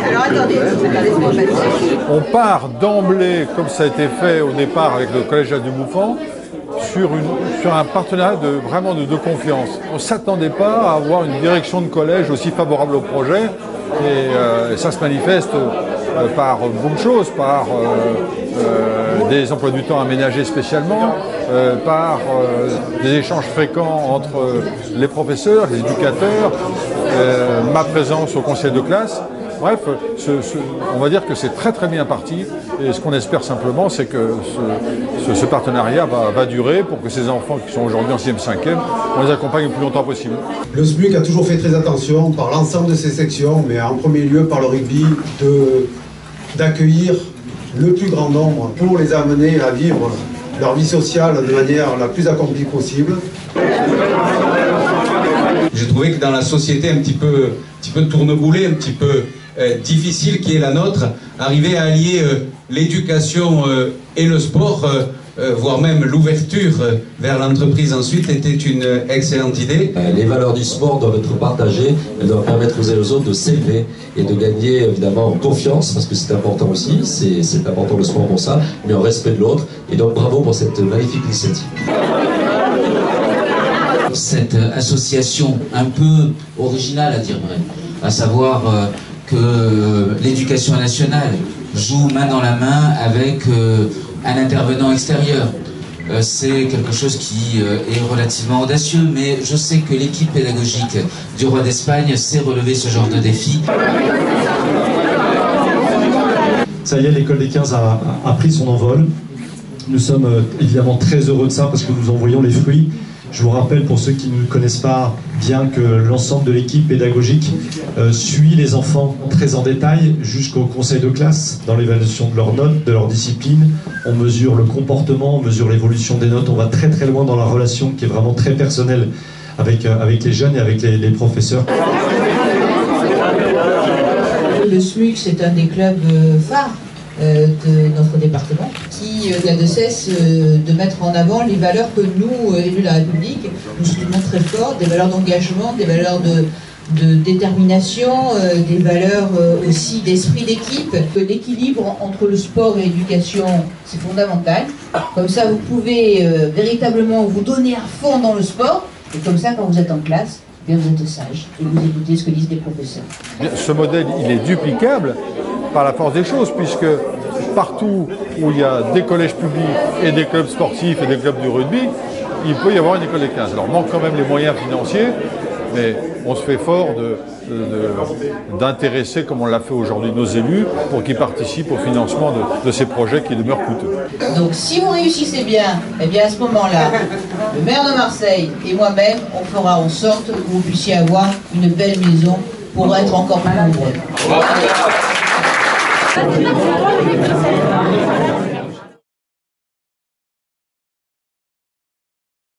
Alors attendez, on part d'emblée, comme ça a été fait au départ avec le collège du Bouffant, sur un partenariat vraiment de confiance. On ne s'attendait pas à avoir une direction de collège aussi favorable au projet et ça se manifeste par beaucoup de choses, par des emplois du temps aménagés spécialement, par des échanges fréquents entre les professeurs, les éducateurs, ma présence au conseil de classe. Bref, on va dire que c'est très très bien parti et ce qu'on espère simplement c'est que ce partenariat va durer pour que ces enfants qui sont aujourd'hui en 6e, 5e, on les accompagne le plus longtemps possible. Le SMUC a toujours fait très attention par l'ensemble de ses sections, mais en premier lieu par le rugby, d'accueillir le plus grand nombre pour les amener à vivre leur vie sociale de manière la plus accomplie possible. J'ai trouvé que dans la société un petit peu tourneboulée, un petit peu difficile qui est la nôtre, arriver à allier l'éducation et le sport, voire même l'ouverture vers l'entreprise ensuite, était une excellente idée. Les valeurs du sport doivent être partagées, elles doivent permettre aux uns et aux autres de s'élever et de gagner évidemment en confiance, parce que c'est important aussi, c'est important le sport pour ça, mais en respect de l'autre, et donc bravo pour cette magnifique initiative. Cette association un peu originale à dire vrai, à savoir que l'éducation nationale joue main dans la main avec un intervenant extérieur. C'est quelque chose qui est relativement audacieux, mais je sais que l'équipe pédagogique du Roi d'Espagne sait relever ce genre de défi. Ça y est, l'école des 15 a pris son envol. Nous sommes évidemment très heureux de ça parce que nous en voyons les fruits. Je vous rappelle, pour ceux qui ne connaissent pas bien, que l'ensemble de l'équipe pédagogique suit les enfants très en détail jusqu'au conseil de classe dans l'évaluation de leurs notes, de leur discipline. On mesure le comportement, on mesure l'évolution des notes. On va très très loin dans la relation qui est vraiment très personnelle avec les jeunes et avec les professeurs. Le SMUC, c'est un des clubs phares de notre département, qui n'a de cesse de mettre en avant les valeurs que nous, élus de la République, nous soutenons très fort, des valeurs d'engagement, des valeurs de détermination, des valeurs aussi d'esprit d'équipe. L'équilibre entre le sport et l'éducation, c'est fondamental. Comme ça, vous pouvez véritablement vous donner à fond dans le sport, et comme ça, quand vous êtes en classe, bien, vous êtes sage et vous écoutez ce que disent les professeurs. Ce modèle, il est duplicable par la force des choses, puisque partout où il y a des collèges publics et des clubs sportifs et des clubs du rugby, il peut y avoir une école des 15. Alors, manque quand même les moyens financiers, mais on se fait fort d'intéresser, comme on l'a fait aujourd'hui, nos élus, pour qu'ils participent au financement de ces projets qui demeurent coûteux. Donc, si vous réussissez bien, eh bien à ce moment-là, le maire de Marseille et moi-même, on fera en sorte que vous puissiez avoir une belle maison pour être encore plus nombreux.